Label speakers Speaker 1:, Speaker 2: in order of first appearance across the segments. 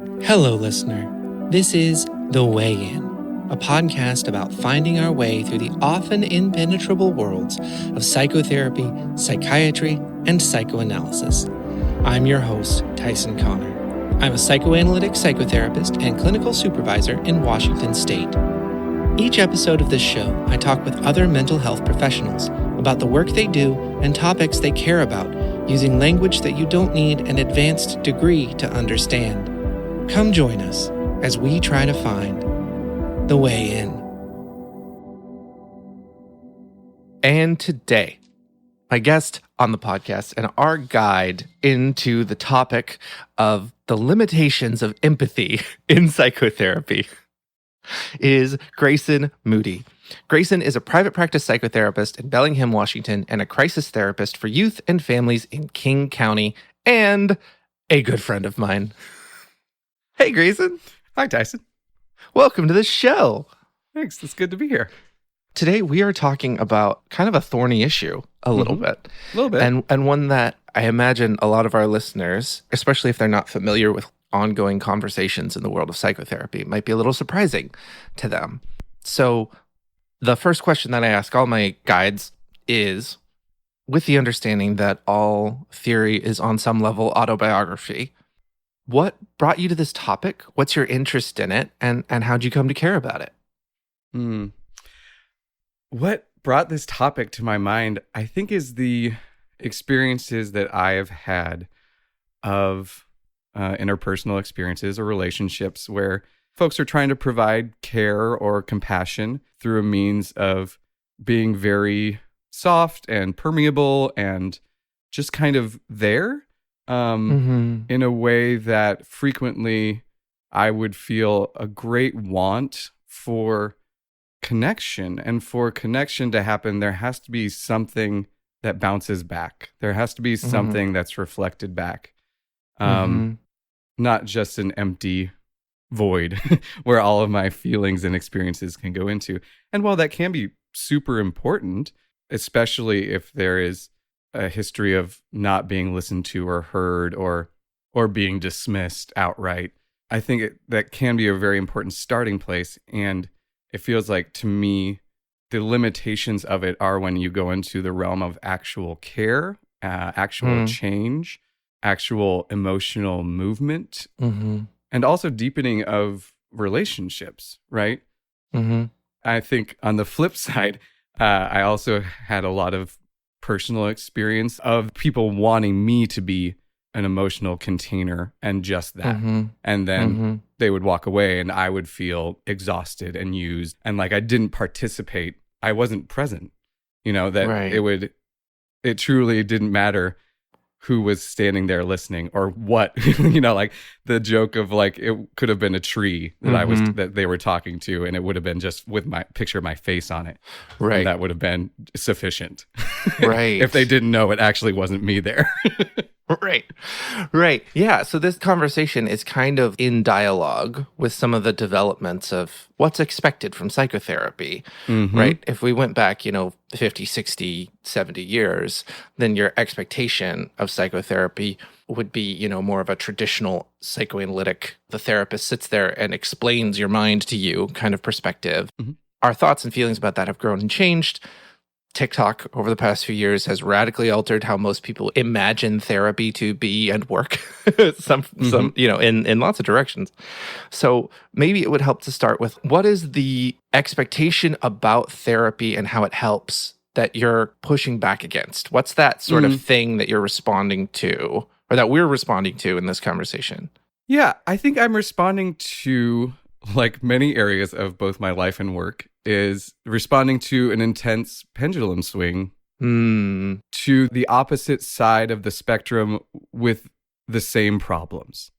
Speaker 1: Hello, listener. This is The Way In, a podcast about finding our way through the often impenetrable worlds of psychotherapy, psychiatry, and psychoanalysis. I'm your host, Tyson Connor. I'm a psychoanalytic psychotherapist and clinical supervisor in Washington State. Each episode of this show, I talk with other mental health professionals about the work they do and topics they care about, using language that you don't need an advanced degree to understand. Come join us as we try to find the way in. And today, my guest on the podcast and our guide into the topic of the limitations of empathy in psychotherapy is Grayson Moody. Grayson is a private practice psychotherapist in Bellingham, Washington, and a crisis therapist for youth and families in King County, and a good friend of mine. Hey, Grayson.
Speaker 2: Hi, Tyson.
Speaker 1: Welcome to the show.
Speaker 2: Thanks. It's good to be here.
Speaker 1: Today, we are talking about kind of a thorny issue a little bit.
Speaker 2: A little bit.
Speaker 1: And one that I imagine a lot of our listeners, especially if they're not familiar with ongoing conversations in the world of psychotherapy, might be a little surprising to them. So the first question that I ask all my guides is, with the understanding that all theory is on some level autobiography, what brought you to this topic? What's your interest in it? And how'd you come to care about it?
Speaker 2: What brought this topic to my mind, I think, is the experiences that I have had of interpersonal experiences or relationships where folks are trying to provide care or compassion through a means of being very soft and permeable and just kind of there. In a way that frequently I would feel a great want for connection. And for connection to happen, there has to be something that bounces back. There has to be something that's reflected back. Not just an empty void where all of my feelings and experiences can go into. And while that can be super important, especially if there is a history of not being listened to or heard or being dismissed outright, I think that can be a very important starting place. And it feels like, to me, the limitations of it are when you go into the realm of actual care, actual change, actual emotional movement, and also deepening of relationships, right? I think on the flip side, I also had a lot of personal experience of people wanting me to be an emotional container and just that. And then they would walk away and I would feel exhausted and used and like I didn't participate. I wasn't present, that it truly didn't matter who was standing there listening or what, like the joke of like, it could have been a tree that that they were talking to, and it would have been just with my picture of my face on it. Right. And that would have been sufficient.
Speaker 1: Right.
Speaker 2: If they didn't know it actually wasn't me there.
Speaker 1: Right. Yeah. So this conversation is kind of in dialogue with some of the developments of what's expected from psychotherapy, right? If we went back, 50, 60, 70 years, then your expectation of psychotherapy would be, more of a traditional psychoanalytic, the therapist sits there and explains your mind to you kind of perspective. Our thoughts and feelings about that have grown and changed. TikTok over the past few years has radically altered how most people imagine therapy to be and work some in lots of directions. So maybe it would help to start with, what is the expectation about therapy and how it helps that you're pushing back against? What's that sort of thing that you're responding to, or that we're responding to in this conversation?
Speaker 2: Yeah, I think I'm responding to, like many areas of both my life and work, is responding to an intense pendulum swing to the opposite side of the spectrum with the same problems.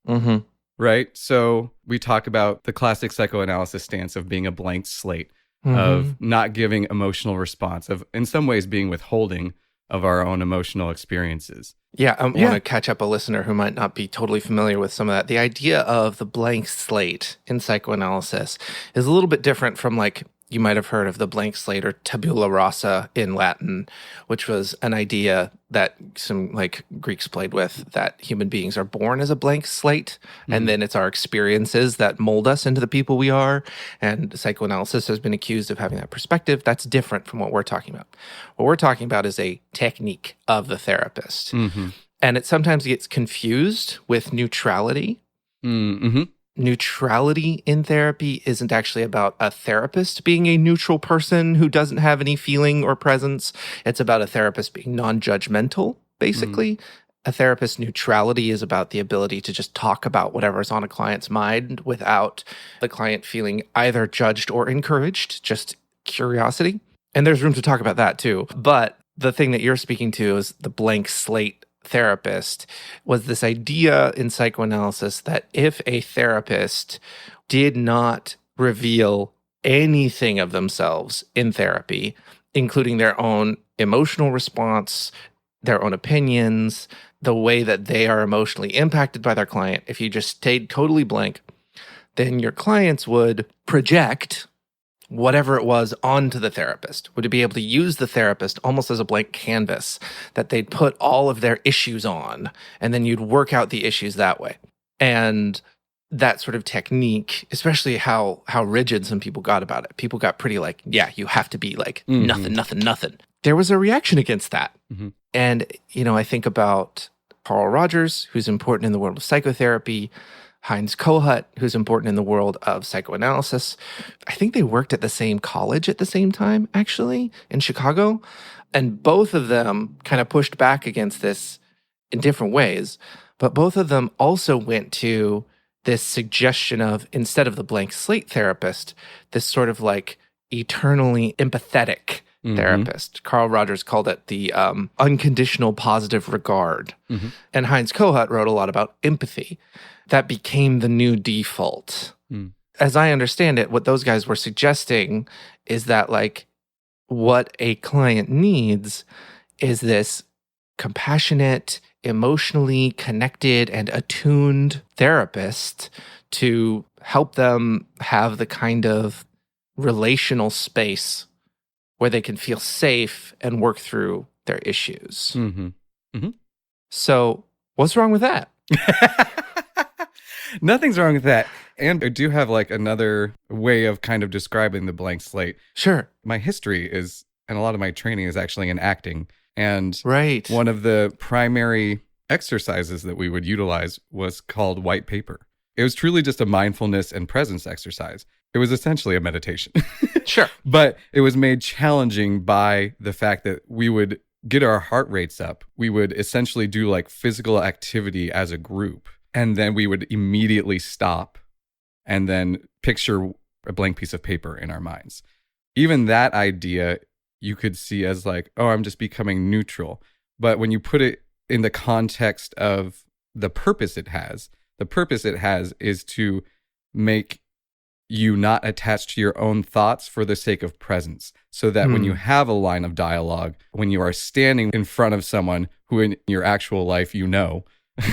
Speaker 2: Right? So we talk about the classic psychoanalysis stance of being a blank slate, of not giving emotional response, of in some ways being withholding of our own emotional experiences.
Speaker 1: Yeah, I want to catch up a listener who might not be totally familiar with some of that. The idea of the blank slate in psychoanalysis is a little bit different from like You might have heard of the blank slate or tabula rasa in Latin, which was an idea that some like Greeks played with, that human beings are born as a blank slate, and then it's our experiences that mold us into the people we are. And psychoanalysis has been accused of having that perspective. That's different from what we're talking about. What we're talking about is a technique of the therapist. And it sometimes gets confused with neutrality. Neutrality in therapy isn't actually about a therapist being a neutral person who doesn't have any feeling or presence. It's about a therapist being non-judgmental, basically. A therapist's neutrality is about the ability to just talk about whatever's on a client's mind without the client feeling either judged or encouraged, just curiosity. And there's room to talk about that too. But the thing that you're speaking to is the blank slate therapist, was this idea in psychoanalysis that if a therapist did not reveal anything of themselves in therapy, including their own emotional response, their own opinions, the way that they are emotionally impacted by their client, if you just stayed totally blank, then your clients would project whatever it was onto the therapist. Would be able to use the therapist almost as a blank canvas that they'd put all of their issues on, and then you'd work out the issues that way. And that sort of technique, especially how rigid some people got about it. People got pretty like, yeah, you have to be like nothing. There was a reaction against that. And, I think about Carl Rogers, who's important in the world of psychotherapy, Heinz Kohut, who's important in the world of psychoanalysis. I think they worked at the same college at the same time, actually, in Chicago. And both of them kind of pushed back against this in different ways. But both of them also went to this suggestion of, instead of the blank slate therapist, this sort of like eternally empathetic therapist. Carl Rogers called it the unconditional positive regard. And Heinz Kohut wrote a lot about empathy. That became the new default. As I understand it, what those guys were suggesting is that like what a client needs is this compassionate, emotionally connected and attuned therapist to help them have the kind of relational space where they can feel safe and work through their issues. So what's wrong with that?
Speaker 2: Nothing's wrong with that. And I do have like another way of kind of describing the blank slate.
Speaker 1: Sure.
Speaker 2: My history is, and a lot of my training is actually in acting. And
Speaker 1: right.
Speaker 2: One of the primary exercises that we would utilize was called white paper. It was truly just a mindfulness and presence exercise. It was essentially a meditation.
Speaker 1: Sure.
Speaker 2: But it was made challenging by the fact that we would get our heart rates up. We would essentially do like physical activity as a group. And then we would immediately stop and then picture a blank piece of paper in our minds. Even that idea you could see as like, oh, I'm just becoming neutral. But when you put it in the context of the purpose it has is to make you not attached to your own thoughts for the sake of presence. So that when you have a line of dialogue, when you are standing in front of someone who in your actual life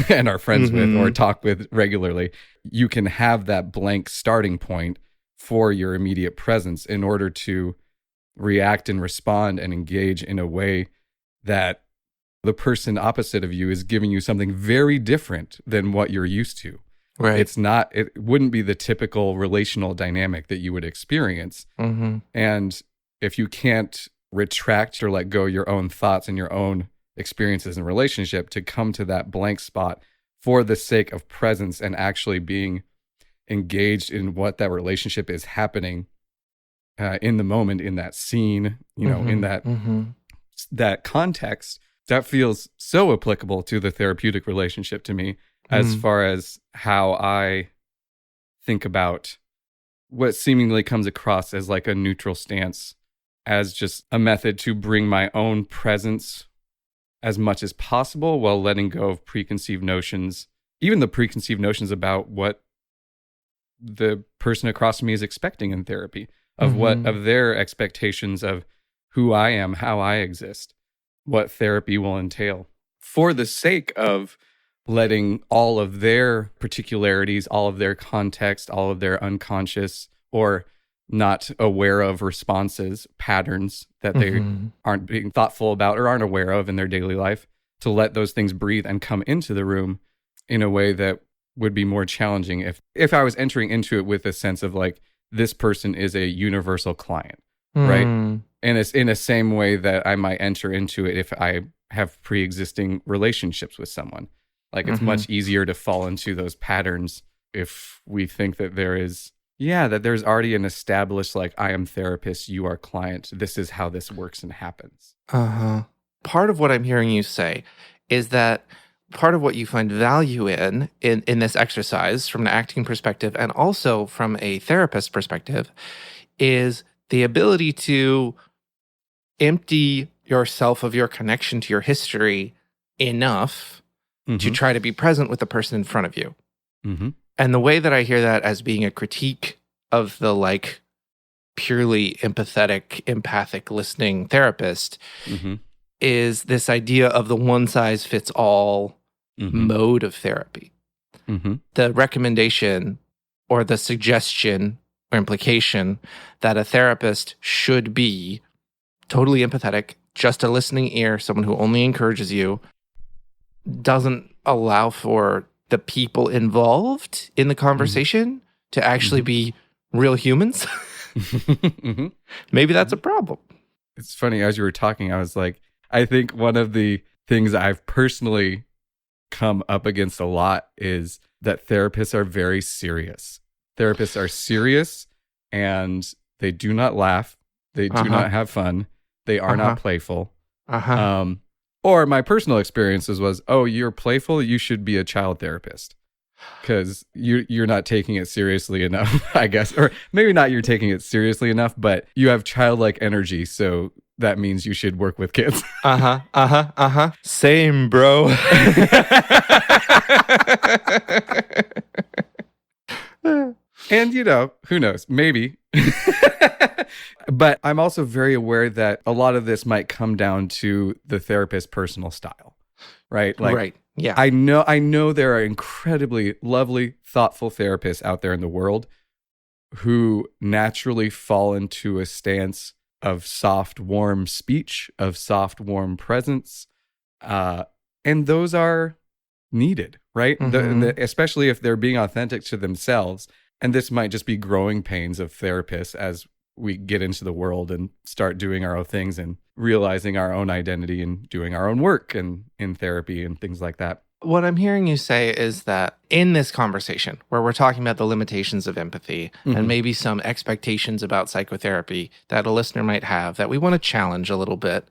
Speaker 2: and are friends with or talk with regularly, you can have that blank starting point for your immediate presence in order to react and respond and engage in a way that the person opposite of you is giving you something very different than what you're used to.
Speaker 1: Right.
Speaker 2: It wouldn't be the typical relational dynamic that you would experience. And if you can't retract or let go your own thoughts and your own experiences in relationship to come to that blank spot for the sake of presence and actually being engaged in what that relationship is happening in the moment, in that scene, in that context, that feels so applicable to the therapeutic relationship to me, as far as how I think about what seemingly comes across as like a neutral stance, as just a method to bring my own presence as much as possible while letting go of preconceived notions, even the preconceived notions about what the person across from me is expecting in therapy, of their expectations of who I am, how I exist, what therapy will entail, for the sake of letting all of their particularities, all of their context, all of their unconscious or not aware of responses, patterns that they aren't being thoughtful about or aren't aware of in their daily life, to let those things breathe and come into the room in a way that would be more challenging if I was entering into it with a sense of like, this person is a universal client, right? And it's in the same way that I might enter into it if I have pre-existing relationships with someone. Like it's much easier to fall into those patterns if we think that there's already an established, like, I am therapist, you are client, this is how this works and happens.
Speaker 1: Part of what I'm hearing you say is that part of what you find value in this exercise from an acting perspective and also from a therapist perspective is the ability to empty yourself of your connection to your history enough to try to be present with the person in front of you. And the way that I hear that as being a critique of the like purely empathetic, empathic listening therapist is this idea of the one size fits all mode of therapy. The recommendation or the suggestion or implication that a therapist should be totally empathetic, just a listening ear, someone who only encourages you, doesn't allow for the people involved in the conversation to actually be real humans. Maybe that's a problem.
Speaker 2: It's funny, as you were talking, I was like, I think one of the things I've personally come up against a lot is that therapists are very serious. Therapists are serious and they do not laugh. They do not have fun. They are not playful. Or my personal experiences was, oh, you're playful, you should be a child therapist. Because you're not taking it seriously enough, I guess. Or maybe not you're taking it seriously enough, but you have childlike energy, so that means you should work with kids.
Speaker 1: Same, bro.
Speaker 2: And, who knows? Maybe. But I'm also very aware that a lot of this might come down to the therapist's personal style, right? Like,
Speaker 1: right. Yeah.
Speaker 2: I know there are incredibly lovely, thoughtful therapists out there in the world who naturally fall into a stance of soft, warm speech, of soft, warm presence. And those are needed, right? Especially if they're being authentic to themselves. And this might just be growing pains of therapists as we get into the world and start doing our own things and realizing our own identity and doing our own work and in therapy and things like that.
Speaker 1: What I'm hearing you say is that in this conversation where we're talking about the limitations of empathy and maybe some expectations about psychotherapy that a listener might have that we want to challenge a little bit,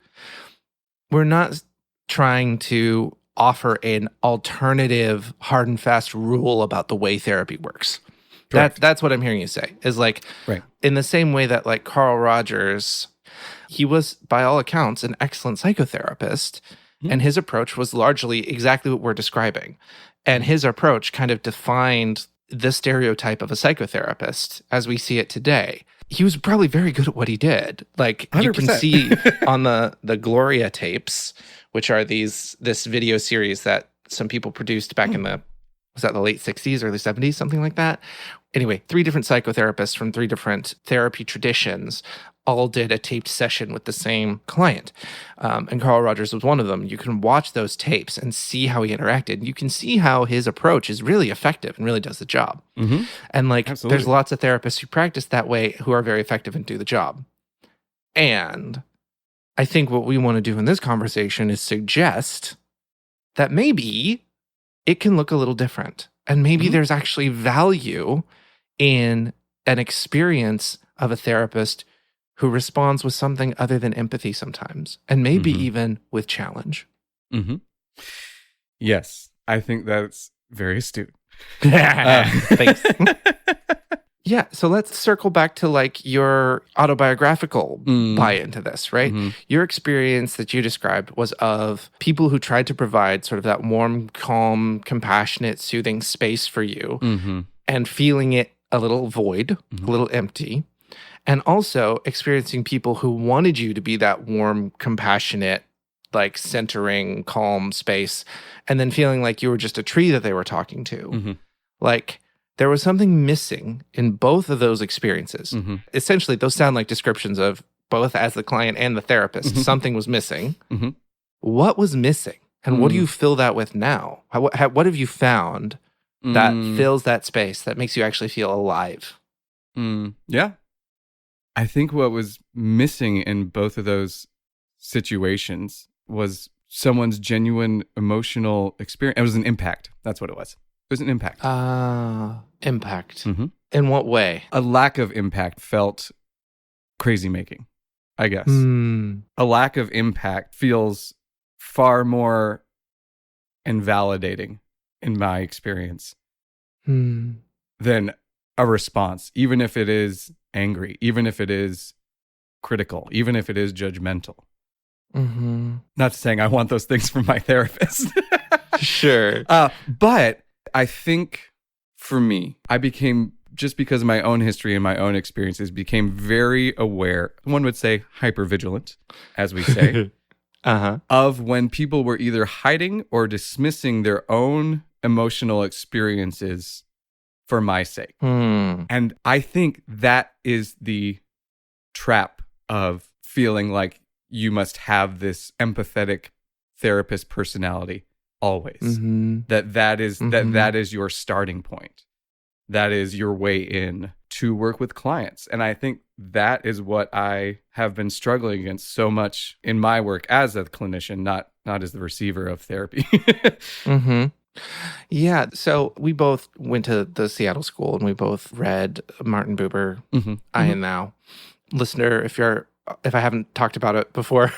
Speaker 1: we're not trying to offer an alternative hard and fast rule about the way therapy works. That's what I'm hearing you say, is like, in the same way that like Carl Rogers, he was, by all accounts, an excellent psychotherapist, and his approach was largely exactly what we're describing. And his approach kind of defined the stereotype of a psychotherapist as we see it today. He was probably very good at what he did. Like 100%. You can see on the Gloria tapes, which are this video series that some people produced back in the late 60s, early 70s, something like that. Anyway, 3 different psychotherapists from 3 different therapy traditions all did a taped session with the same client. And Carl Rogers was one of them. You can watch those tapes and see how he interacted. You can see how his approach is really effective and really does the job. And like, Absolutely. There's lots of therapists who practice that way who are very effective and do the job. And I think what we want to do in this conversation is suggest that maybe it can look a little different. And maybe there's actually value in an experience of a therapist who responds with something other than empathy sometimes, and maybe even with challenge.
Speaker 2: Yes, I think that's very astute.
Speaker 1: Thanks. Yeah, so let's circle back to like your autobiographical buy into this, right? Your experience that you described was of people who tried to provide sort of that warm, calm, compassionate, soothing space for you and feeling it a little void, a little empty, and also experiencing people who wanted you to be that warm, compassionate, like centering, calm space, and then feeling like you were just a tree that they were talking to. Like, there was something missing in both of those experiences.
Speaker 2: Mm-hmm.
Speaker 1: Essentially, those sound like descriptions of both as the client and the therapist.
Speaker 2: Mm-hmm.
Speaker 1: Something was missing.
Speaker 2: Mm-hmm.
Speaker 1: What was missing? And what do you fill that with now? What have you found that fills that space, that makes you actually feel alive?
Speaker 2: Yeah. I think what was missing in both of those situations was someone's genuine emotional experience. It was an impact. That's what it was. It was an impact.
Speaker 1: Impact.
Speaker 2: Mm-hmm.
Speaker 1: In what way?
Speaker 2: A lack of impact felt crazy making, I guess. A lack of impact feels far more invalidating in my experience than a response, even if it is angry, even if it is critical, even if it is judgmental. Mm-hmm. Not saying I want those things from my therapist.
Speaker 1: Sure.
Speaker 2: But I think for me, I became, just because of my own history and my own experiences, became very aware, one would say hypervigilant, as we say, of when people were either hiding or dismissing their own emotional experiences for my sake. And I think that is the trap of feeling like you must have this empathetic therapist personality always. That is your starting point. That is your way in to work with clients. And I think that is what I have been struggling against so much in my work as a clinician, not as the receiver of therapy.
Speaker 1: Yeah. So we both went to the Seattle school and we both read Martin Buber, I and Thou. Listener, if I haven't talked about it before,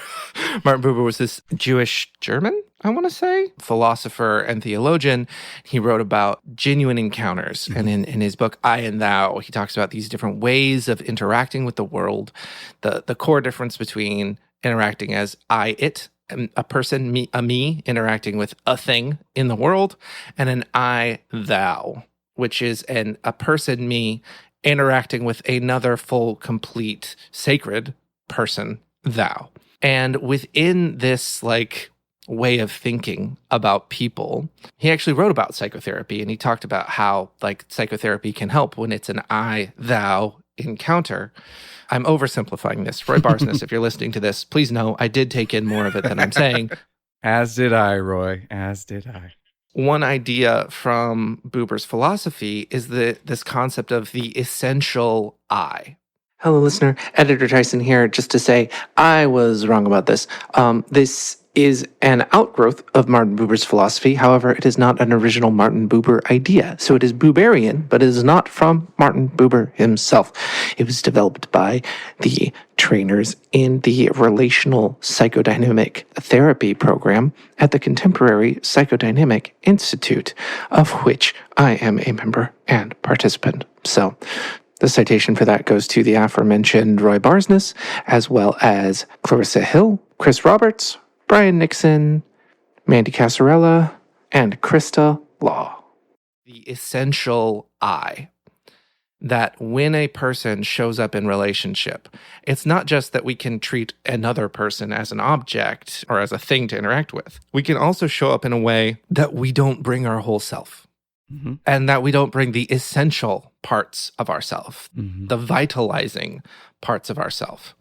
Speaker 1: Martin Buber was this Jewish German, I want to say, philosopher and theologian. He wrote about genuine encounters. And in his book, I and Thou, he talks about these different ways of interacting with the world. The core difference between interacting as I, it, a person, me, a me, interacting with a thing in the world, and an I, thou, which is a person, me, interacting with another full, complete, sacred person, thou. And within this way of thinking about people, he actually wrote about psychotherapy, and he talked about how psychotherapy can help when it's an I, thou encounter. I'm oversimplifying this. Roy Barsness, if you're listening to this, please know I did take in more of it than I'm saying.
Speaker 2: As did I, Roy. As did I.
Speaker 1: One idea from Buber's philosophy is this concept of the essential I. Hello, listener. Editor Tyson here, just to say I was wrong about this. This is an outgrowth of Martin Buber's philosophy. However, it is not an original Martin Buber idea. So it is Buberian, but it is not from Martin Buber himself. It was developed by the trainers in the Relational Psychodynamic Therapy program at the Contemporary Psychodynamic Institute, of which I am a member and participant. So the citation for that goes to the aforementioned Roy Barsness, as well as Clarissa Hill, Chris Roberts, Brian Nixon, Mandy Casarella, and Krista Law. The essential I. That when a person shows up in relationship, it's not just that we can treat another person as an object or as a thing to interact with. We can also show up in a way that we don't bring our whole self. And that we don't bring the essential parts of ourself, the vitalizing parts of ourself.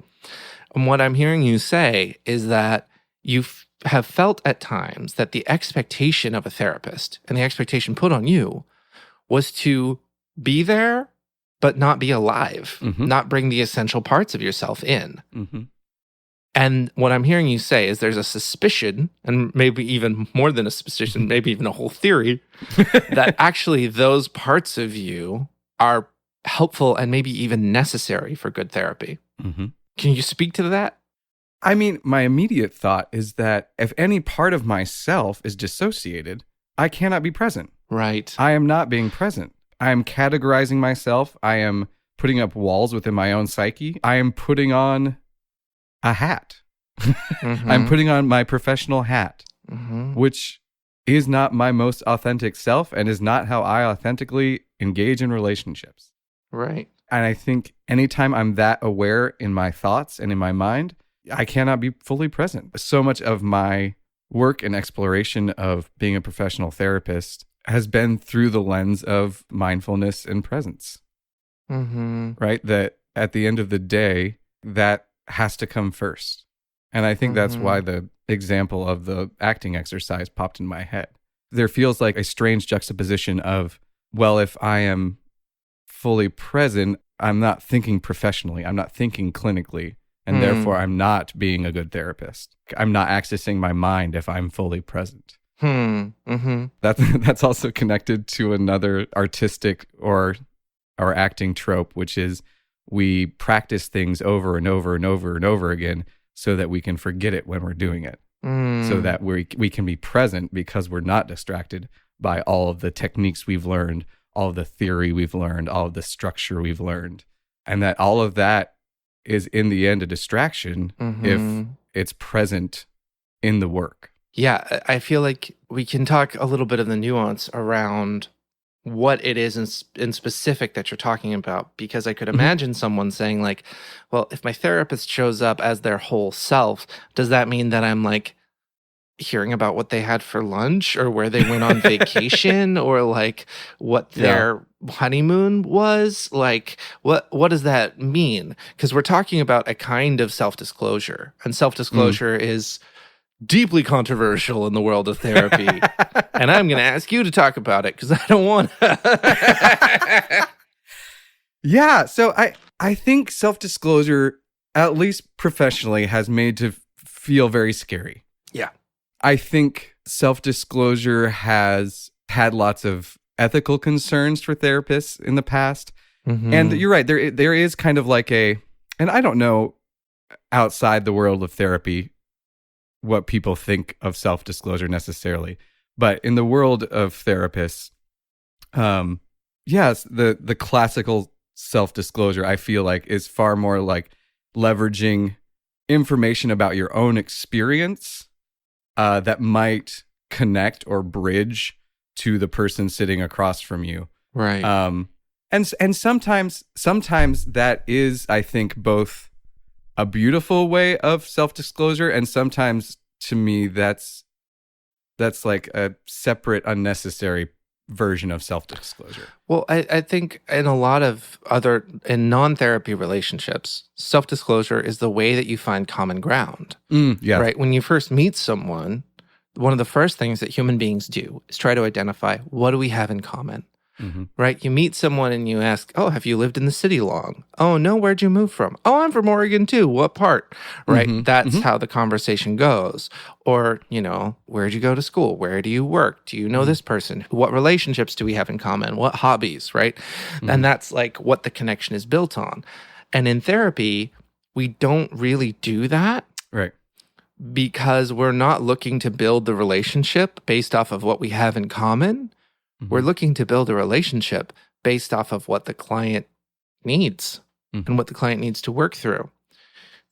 Speaker 1: And what I'm hearing you say is that you have felt at times that the expectation of a therapist and the expectation put on you was to be there, but not be alive, not bring the essential parts of yourself in. And what I'm hearing you say is there's a suspicion, and maybe even more than a suspicion, maybe even a whole theory, that actually those parts of you are helpful and maybe even necessary for good therapy. Can you speak to that?
Speaker 2: I mean, my immediate thought is that if any part of myself is dissociated, I cannot be present.
Speaker 1: Right.
Speaker 2: I am not being present. I am categorizing myself. I am putting up walls within my own psyche. I am putting on a hat. I'm putting on my professional hat, which is not my most authentic self and is not how I authentically engage in relationships.
Speaker 1: Right.
Speaker 2: And I think anytime I'm that aware in my thoughts and in my mind, I cannot be fully present. So much of my work and exploration of being a professional therapist has been through the lens of mindfulness and presence, right? That at the end of the day, that has to come first. And I think that's why the example of the acting exercise popped in my head. There feels like a strange juxtaposition of, well, if I am fully present, I'm not thinking professionally, I'm not thinking clinically, and therefore I'm not being a good therapist. I'm not accessing my mind if I'm fully present. That's also connected to another artistic or acting trope, which is we practice things over and over and over and over again so that we can forget it when we're doing it. So that we can be present because we're not distracted by all of the techniques we've learned, all of the theory we've learned, all of the structure we've learned. And that all of that is in the end a distraction if it's present in the work.
Speaker 1: Yeah, I feel like we can talk a little bit of the nuance around what it is in specific that you're talking about, because I could imagine someone saying like, well, if my therapist shows up as their whole self, does that mean that I'm like hearing about what they had for lunch or where they went on vacation or like what their honeymoon was? Like, what does that mean? Because we're talking about a kind of self-disclosure, and self-disclosure is deeply controversial in the world of therapy. And I'm going to ask you to talk about it because I don't want to.
Speaker 2: Yeah. So I think self-disclosure, at least professionally, has made to feel very scary.
Speaker 1: Yeah.
Speaker 2: I think self-disclosure has had lots of ethical concerns for therapists in the past. And you're right. There is kind of like and I don't know outside the world of therapy what people think of self-disclosure necessarily. But in the world of therapists, yes, the classical self-disclosure, I feel like, is far more like leveraging information about your own experience that might connect or bridge to the person sitting across from you.
Speaker 1: Right.
Speaker 2: And sometimes that is, I think, both a beautiful way of self-disclosure, and sometimes to me that's like a separate, unnecessary version of self-disclosure.
Speaker 1: Well, I think in a lot of in non-therapy relationships, self-disclosure is the way that you find common ground.
Speaker 2: Yeah.
Speaker 1: Right? When you first meet someone, one of the first things that human beings do is try to identify, what do we have in common? Right? You meet someone and you ask, oh, have you lived in the city long? Oh, no, where'd you move from? Oh, I'm from Oregon too. What part? Right? That's how the conversation goes. Or, where'd you go to school? Where do you work? Do you know this person? What relationships do we have in common? What hobbies? Right? And that's like what the connection is built on. And in therapy, we don't really do that.
Speaker 2: Right.
Speaker 1: Because we're not looking to build the relationship based off of what we have in common. We're looking to build a relationship based off of what the client needs and what the client needs to work through.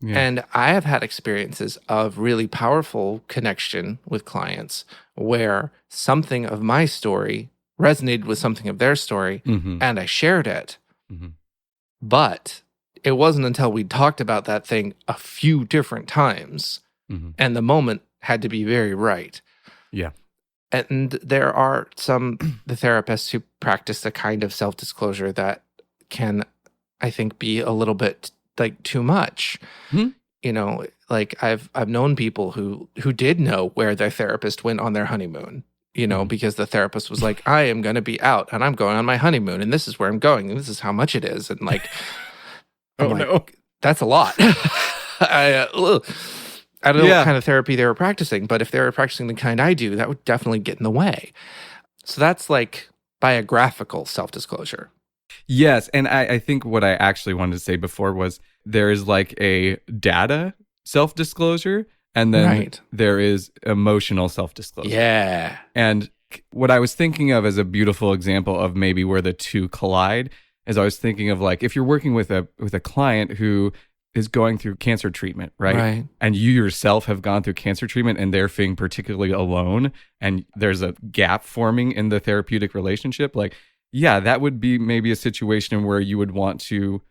Speaker 1: Yeah. And I have had experiences of really powerful connection with clients where something of my story resonated with something of their story and I shared it. But it wasn't until we talked about that thing a few different times and the moment had to be very right.
Speaker 2: Yeah.
Speaker 1: And there are the therapists who practice the kind of self-disclosure that can, I think, be a little bit like too much. Like I've known people who did know where their therapist went on their honeymoon, because the therapist was like, I am going to be out and I'm going on my honeymoon and this is where I'm going and this is how much it is. And like,
Speaker 2: no,
Speaker 1: that's a lot. I don't know what kind of therapy they were practicing, but if they were practicing the kind I do, that would definitely get in the way. So that's like biographical self-disclosure.
Speaker 2: Yes, and I think what I actually wanted to say before was there is like a data self-disclosure, and then there is emotional self-disclosure.
Speaker 1: Yeah.
Speaker 2: And what I was thinking of as a beautiful example of maybe where the two collide is I was thinking of like if you're working with a client who is going through cancer treatment, right? And you yourself have gone through cancer treatment and they're feeling particularly alone and there's a gap forming in the therapeutic relationship, like, yeah, that would be maybe a situation where you would want to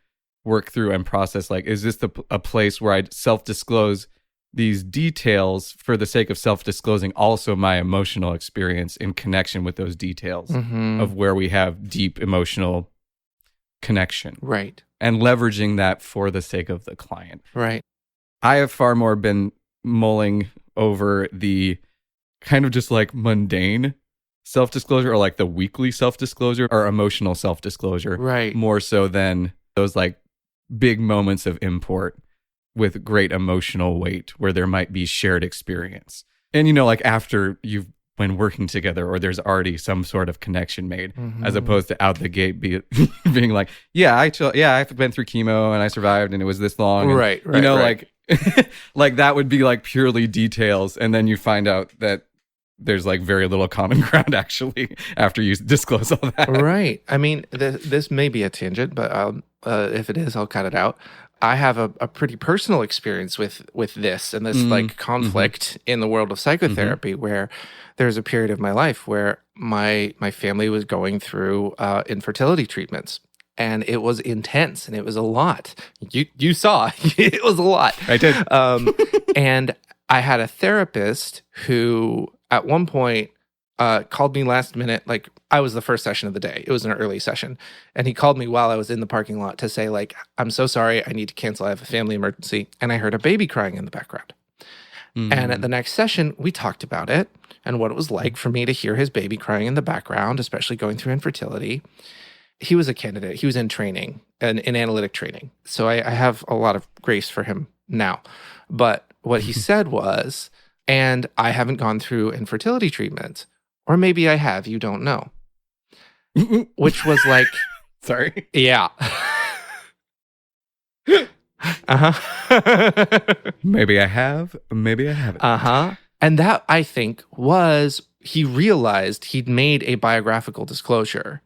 Speaker 2: work through and process, like, is this a place where I'd self-disclose these details for the sake of self-disclosing also my emotional experience in connection with those details of where we have deep emotional connection.
Speaker 1: Right.
Speaker 2: And leveraging that for the sake of the client.
Speaker 1: Right.
Speaker 2: I have far more been mulling over the kind of just like mundane self-disclosure, or like the weekly self-disclosure or emotional self-disclosure.
Speaker 1: Right.
Speaker 2: More so than those like big moments of import with great emotional weight where there might be shared experience. And, like after you've been working together or there's already some sort of connection made, as opposed to out the gate being like, I've been through chemo and I survived and it was this long. And,
Speaker 1: right.
Speaker 2: Like, like that would be like purely details. And then you find out that there's like very little common ground actually after you disclose all that.
Speaker 1: Right. I mean, this may be a tangent, but if it is, I'll cut it out. I have a pretty personal experience with this and this like conflict in the world of psychotherapy, where there's a period of my life where my family was going through infertility treatments, and it was intense and it was a lot. You saw it was a lot.
Speaker 2: I did.
Speaker 1: And I had a therapist who at one point called me last minute. Like, I was the first session of the day. It was an early session. And he called me while I was in the parking lot to say, like, I'm so sorry, I need to cancel. I have a family emergency. And I heard a baby crying in the background. And at the next session, we talked about it and what it was like for me to hear his baby crying in the background, especially going through infertility. He was a candidate. He was in training, in analytic training. So I have a lot of grace for him now. But what he said was, and I haven't gone through infertility treatment, or maybe I have, you don't know. Which was like,
Speaker 2: sorry.
Speaker 1: Yeah.
Speaker 2: Maybe I have, maybe I haven't.
Speaker 1: And that, I think, was, he realized he'd made a biographical disclosure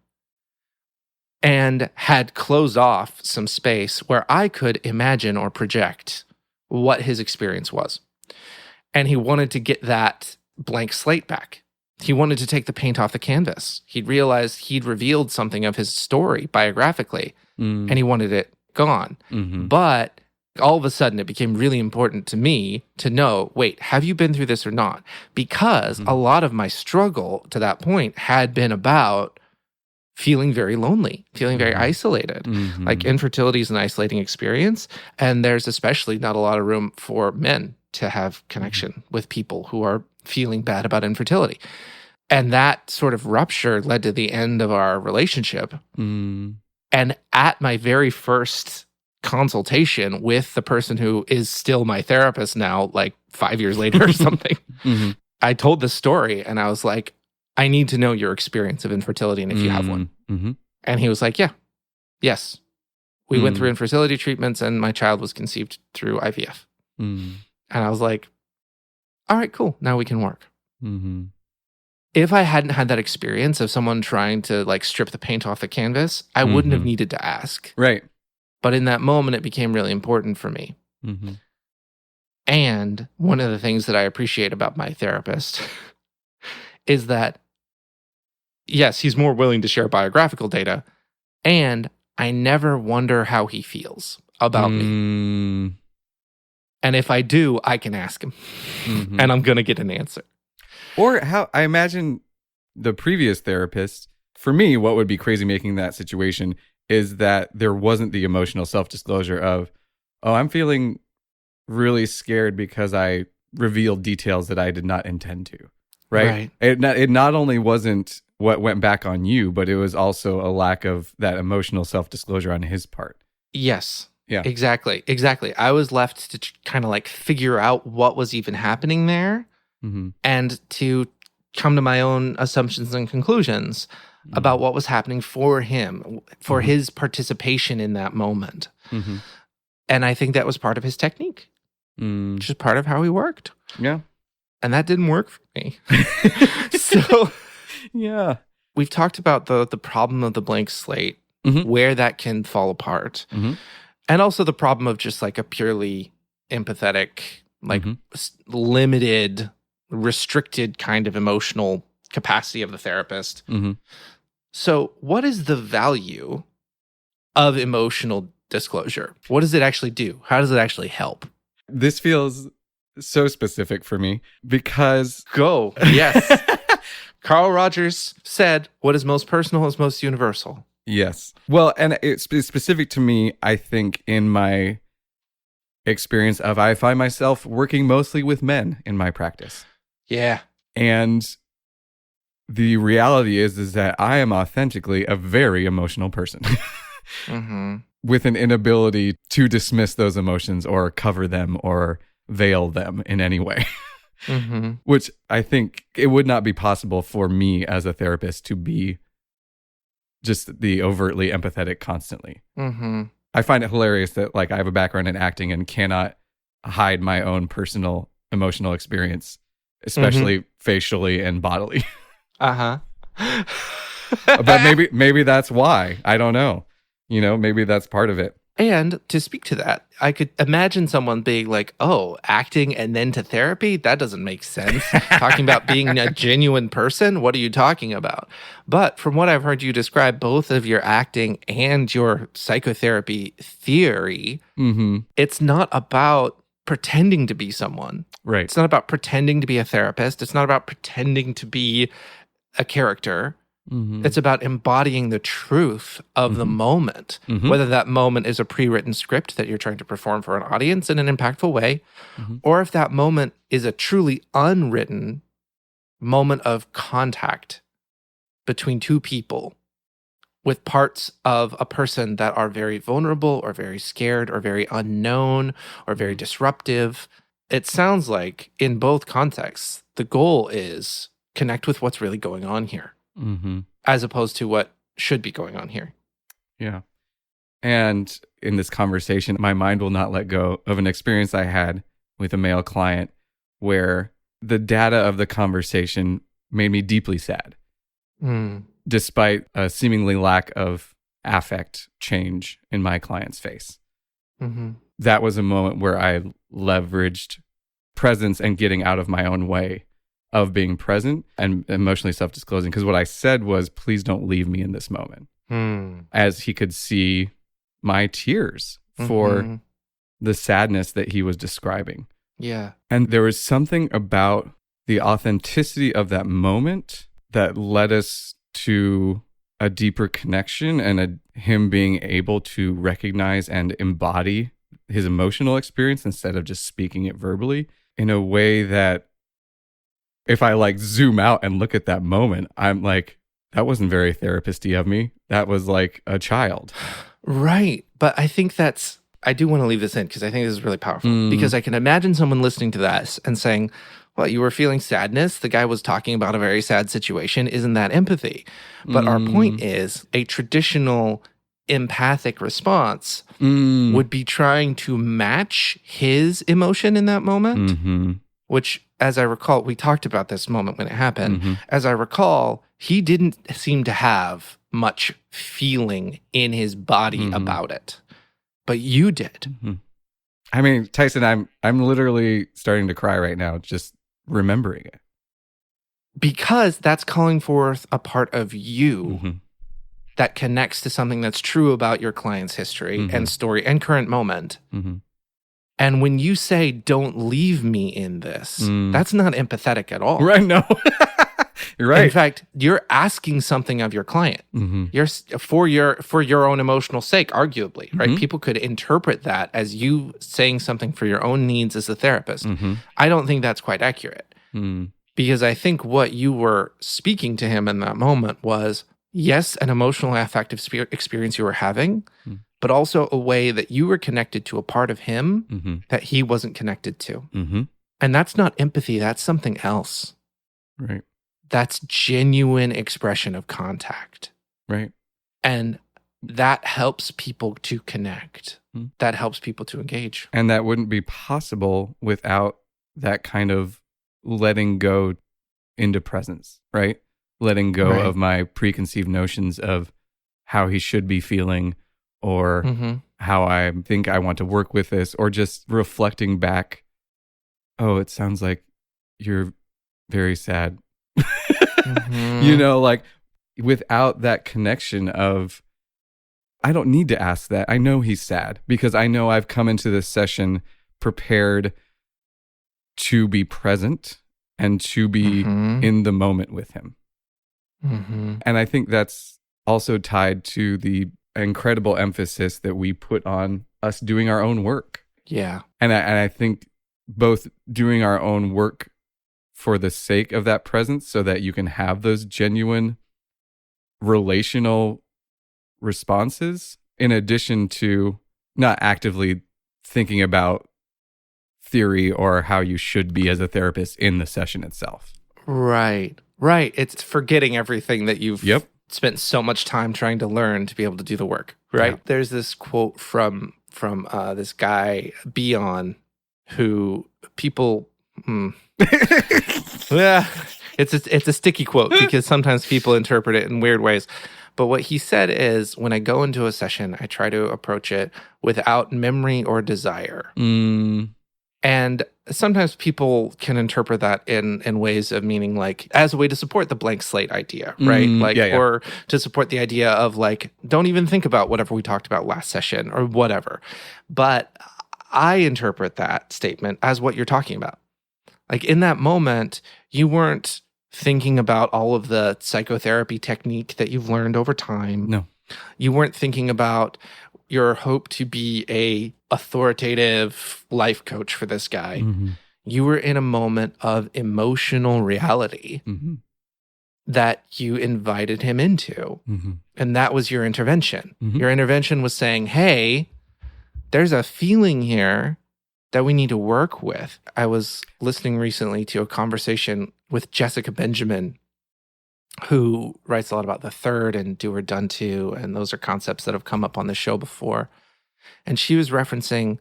Speaker 1: and had closed off some space where I could imagine or project what his experience was. And he wanted to get that blank slate back. He wanted to take the paint off the canvas. He'd realized he'd revealed something of his story biographically, and he wanted it gone. But all of a sudden, it became really important to me to know, wait, have you been through this or not? Because a lot of my struggle to that point had been about feeling very lonely, feeling very isolated. Like, infertility is an isolating experience, and there's especially not a lot of room for men to have connection with people who are feeling bad about infertility. And that sort of rupture led to the end of our relationship. And at my very first consultation with the person who is still my therapist now, like 5 years later or something, I told this story and I was like, I need to know your experience of infertility and if you have one. And he was like, yes. We went through infertility treatments and my child was conceived through IVF. And I was like, all right, cool. Now we can work. If I hadn't had that experience of someone trying to like strip the paint off the canvas, I wouldn't have needed to ask.
Speaker 2: Right.
Speaker 1: But in that moment, it became really important for me. And one of the things that I appreciate about my therapist is that, yes, he's more willing to share biographical data, and I never wonder how he feels about me. And if I do, I can ask him, and I'm going to get an answer.
Speaker 2: Or how, I imagine the previous therapist, for me, what would be crazy making that situation is that there wasn't the emotional self-disclosure of, oh, I'm feeling really scared because I revealed details that I did not intend to, right? It not only wasn't what went back on you, but it was also a lack of that emotional self-disclosure on his part.
Speaker 1: Yes.
Speaker 2: Yeah.
Speaker 1: Exactly. I was left to kind of like figure out what was even happening there and to come to my own assumptions and conclusions about what was happening for him, for his participation in that moment. And I think that was part of his technique, which is part of how he worked.
Speaker 2: Yeah.
Speaker 1: And that didn't work for me. So,
Speaker 2: yeah.
Speaker 1: We've talked about the problem of the blank slate, where that can fall apart. And also the problem of just like a purely empathetic, like limited, restricted kind of emotional capacity of the therapist. So what is the value of emotional disclosure? What does it actually do? How does it actually help?
Speaker 2: This feels so specific for me because
Speaker 1: Go. Yes. Carl Rogers said, what is most personal is most universal.
Speaker 2: yes. Well, and it's specific to me, I think, in my experience of I find myself working mostly with men in my practice.
Speaker 1: Yeah.
Speaker 2: And the reality is that I am authentically a very emotional person
Speaker 1: Mm-hmm.
Speaker 2: with an inability to dismiss those emotions or cover them or veil them in any way.
Speaker 1: Mm-hmm.
Speaker 2: Which I think it would not be possible for me as a therapist to be just the overtly empathetic constantly.
Speaker 1: Mm-hmm.
Speaker 2: I find it hilarious that like I have a background in acting and cannot hide my own personal emotional experience, especially facially and bodily.
Speaker 1: Uh-huh.
Speaker 2: But maybe that's why. I don't know. You know, maybe that's part of it.
Speaker 1: And to speak to that, I could imagine someone being like, oh, acting and then to therapy? That doesn't make sense. Talking about being a genuine person? What are you talking about? But from what I've heard you describe, both of your acting and your psychotherapy theory, it's not about pretending to be someone.
Speaker 2: Right.
Speaker 1: It's not about pretending to be a therapist. It's not about pretending to be a character. It's about embodying the truth of the moment, whether that moment is a pre-written script that you're trying to perform for an audience in an impactful way, or if that moment is a truly unwritten moment of contact between two people with parts of a person that are very vulnerable or very scared or very unknown or very disruptive. It sounds like in both contexts, the goal is connect with what's really going on here. As opposed to what should be going on here.
Speaker 2: Yeah. And in this conversation, my mind will not let go of an experience I had with a male client where the data of the conversation made me deeply sad, despite a seemingly lack of affect change in my client's face. That was a moment where I leveraged presence and getting out of my own way of being present and emotionally self-disclosing. Because what I said was, please don't leave me in this moment. As he could see my tears for the sadness that he was describing.
Speaker 1: Yeah.
Speaker 2: And there was something about the authenticity of that moment that led us to a deeper connection and him being able to recognize and embody his emotional experience instead of just speaking it verbally in a way that if I like zoom out and look at that moment, I'm like, that wasn't very therapist-y of me. That was like a child.
Speaker 1: Right. But I think I do want to leave this in because I think this is really powerful because I can imagine someone listening to this and saying, well, you were feeling sadness. The guy was talking about a very sad situation. Isn't that empathy? But our point is a traditional empathic response would be trying to match his emotion in that moment, which, as I recall, we talked about this moment when it happened. As I recall, he didn't seem to have much feeling in his body about it, but you did.
Speaker 2: I mean, Tyson, I'm literally starting to cry right now just remembering it.
Speaker 1: Because that's calling forth a part of you that connects to something that's true about your client's history and story and current moment. And when you say, don't leave me in this, that's not empathetic at all.
Speaker 2: Right, no. You're right.
Speaker 1: In fact, you're asking something of your client. You're for your own emotional sake, arguably, right? People could interpret that as you saying something for your own needs as a therapist. I don't think that's quite accurate. Because I think what you were speaking to him in that moment was, yes, an emotional affective experience you were having, but also a way that you were connected to a part of him that he wasn't connected to. And that's not empathy, that's something else.
Speaker 2: Right.
Speaker 1: That's genuine expression of contact.
Speaker 2: Right.
Speaker 1: And that helps people to connect. That helps people to engage.
Speaker 2: And that wouldn't be possible without that kind of letting go into presence, right? Letting go of my preconceived notions of how he should be feeling or how I think I want to work with this, or just reflecting back, oh, it sounds like you're very sad. You know, like without that connection of, I don't need to ask that. I know he's sad because I know I've come into this session prepared to be present and to be in the moment with him. And I think that's also tied to the incredible emphasis that we put on us doing our own work.
Speaker 1: Yeah.
Speaker 2: And I think both doing our own work for the sake of that presence so that you can have those genuine relational responses, in addition to not actively thinking about theory or how you should be as a therapist in the session itself.
Speaker 1: Right. It's forgetting everything that you've spent so much time trying to learn to be able to do the work, right? Yeah. There's this quote from this guy, Bion, who people... yeah, it's a sticky quote because sometimes people interpret it in weird ways. But what he said is, when I go into a session, I try to approach it without memory or desire. And sometimes people can interpret that in ways of meaning like as a way to support the blank slate idea, right? Or to support the idea of like, don't even think about whatever we talked about last session or whatever. But I interpret that statement as what you're talking about. Like in that moment, you weren't thinking about all of the psychotherapy technique that you've learned over time.
Speaker 2: No.
Speaker 1: You weren't thinking about your hope to be a authoritative life coach for this guy. You were in a moment of emotional reality that you invited him into. And that was your intervention. Your intervention was saying, hey, there's a feeling here that we need to work with. I was listening recently to a conversation with Jessica Benjamin, who writes a lot about the third and do or done to, and those are concepts that have come up on the show before. And she was referencing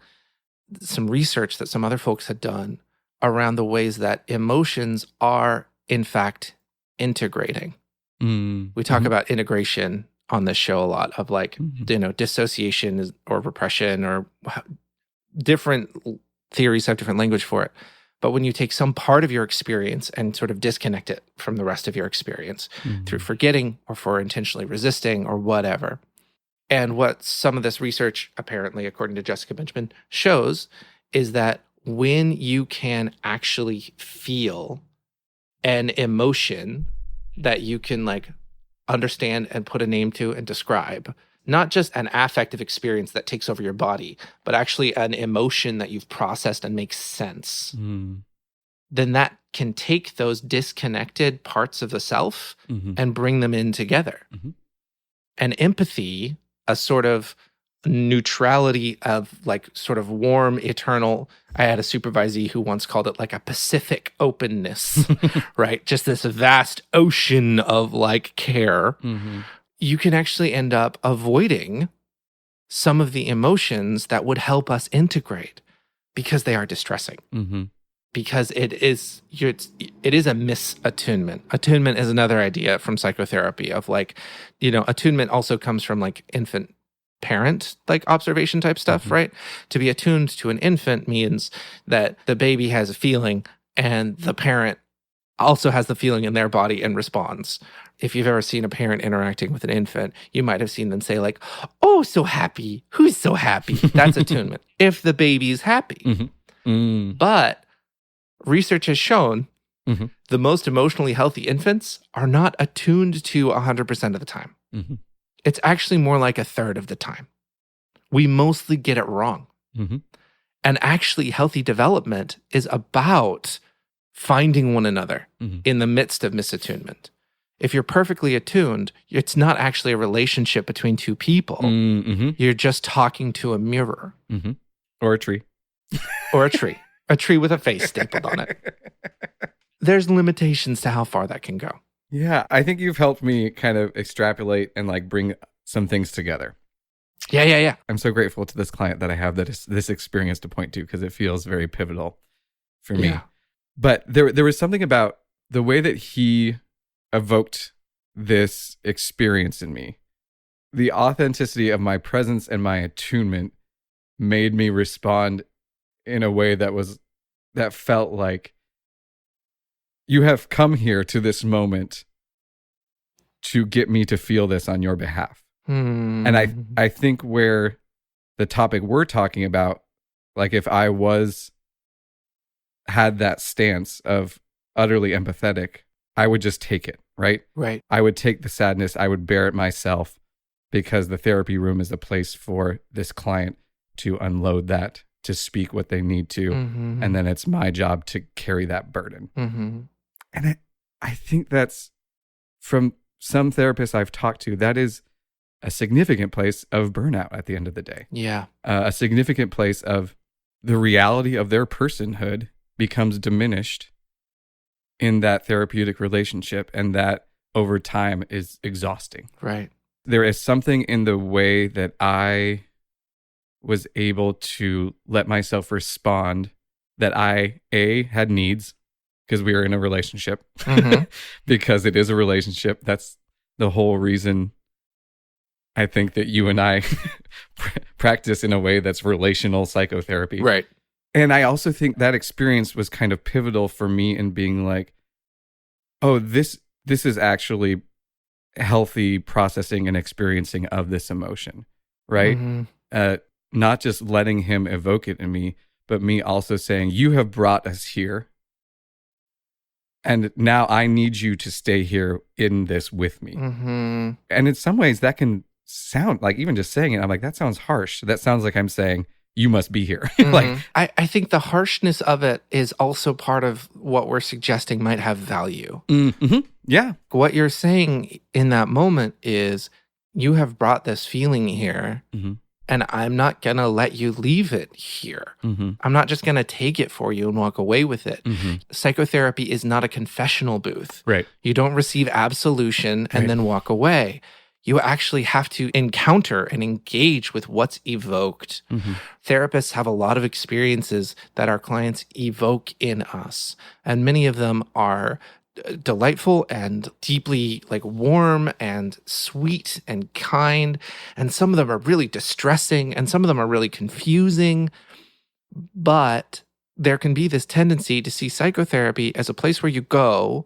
Speaker 1: some research that some other folks had done around the ways that emotions are, in fact, integrating. We talk about integration on this show a lot of like, dissociation or repression or different theories have different language for it. But when you take some part of your experience and sort of disconnect it from the rest of your experience through forgetting or for intentionally resisting or whatever. And what some of this research, apparently, according to Jessica Benjamin, shows is that when you can actually feel an emotion that you can like understand and put a name to and describe, not just an affective experience that takes over your body, but actually an emotion that you've processed and makes sense, then that can take those disconnected parts of the self and bring them in together. And empathy, a sort of neutrality of like sort of warm, eternal. I had a supervisee who once called it like a Pacific openness, right? Just this vast ocean of like care. You can actually end up avoiding some of the emotions that would help us integrate because they are distressing. Because it is a misattunement. Attunement is another idea from psychotherapy of like, attunement also comes from like infant parent like observation type stuff, right? To be attuned to an infant means that the baby has a feeling and the parent also has the feeling in their body and responds. If you've ever seen a parent interacting with an infant, you might have seen them say like, oh, so happy. Who's so happy? That's attunement. If the baby's happy. But research has shown the most emotionally healthy infants are not attuned to 100% of the time. It's actually more like a third of the time. We mostly get it wrong. And actually, healthy development is about finding one another in the midst of misattunement. If you're perfectly attuned, it's not actually a relationship between two people. You're just talking to a mirror.
Speaker 2: Or a tree.
Speaker 1: Or a tree. A tree with a face stapled on it. There's limitations to how far that can go.
Speaker 2: Yeah, I think you've helped me kind of extrapolate and like bring some things together.
Speaker 1: Yeah.
Speaker 2: I'm so grateful to this client that I have this experience to point to because it feels very pivotal for me. But there was something about the way that he evoked this experience in me. The authenticity of my presence and my attunement made me respond in a way that felt like, you have come here to this moment to get me to feel this on your behalf. And I think where the topic we're talking about, like if I was had that stance of utterly empathetic, I would just take it, right?
Speaker 1: Right.
Speaker 2: I would take the sadness, I would bear it myself, because the therapy room is a place for this client to unload that, to speak what they need to.
Speaker 1: Mm-hmm.
Speaker 2: And then it's my job to carry that burden.
Speaker 1: Mm-hmm.
Speaker 2: And I think that's, from some therapists I've talked to, that is a significant place of burnout at the end of the day.
Speaker 1: Yeah.
Speaker 2: A significant place of the reality of their personhood becomes diminished in that therapeutic relationship, and that over time is exhausting.
Speaker 1: Right.
Speaker 2: There is something in the way that I was able to let myself respond, that I, had needs, because we were in a relationship,
Speaker 1: Mm-hmm.
Speaker 2: because it is a relationship. That's the whole reason I think that you and I practice in a way that's relational psychotherapy.
Speaker 1: Right.
Speaker 2: And I also think that experience was kind of pivotal for me in being like, oh, this is actually healthy processing and experiencing of this emotion, right?
Speaker 1: Mm-hmm.
Speaker 2: Not just letting him evoke it in me, but me also saying, you have brought us here, and now I need you to stay here in this with me.
Speaker 1: Mm-hmm.
Speaker 2: And in some ways that can sound like, even just saying it, I'm like, that sounds harsh. That sounds like I'm saying, you must be here.
Speaker 1: Mm-hmm.
Speaker 2: Like,
Speaker 1: I think the harshness of it is also part of what we're suggesting might have value.
Speaker 2: mm-hmm. Yeah.
Speaker 1: What you're saying in that moment is, you have brought this feeling here,
Speaker 2: Mm-hmm.
Speaker 1: and I'm not going to let you leave it here.
Speaker 2: Mm-hmm.
Speaker 1: I'm not just going to take it for you and walk away with it.
Speaker 2: Mm-hmm.
Speaker 1: Psychotherapy is not a confessional booth.
Speaker 2: Right.
Speaker 1: You don't receive absolution and
Speaker 2: Right.
Speaker 1: then walk away. You actually have to encounter and engage with what's evoked.
Speaker 2: Mm-hmm.
Speaker 1: Therapists have a lot of experiences that our clients evoke in us, and many of them are delightful and deeply like warm and sweet and kind, and some of them are really distressing, and some of them are really confusing. But there can be this tendency to see psychotherapy as a place where you go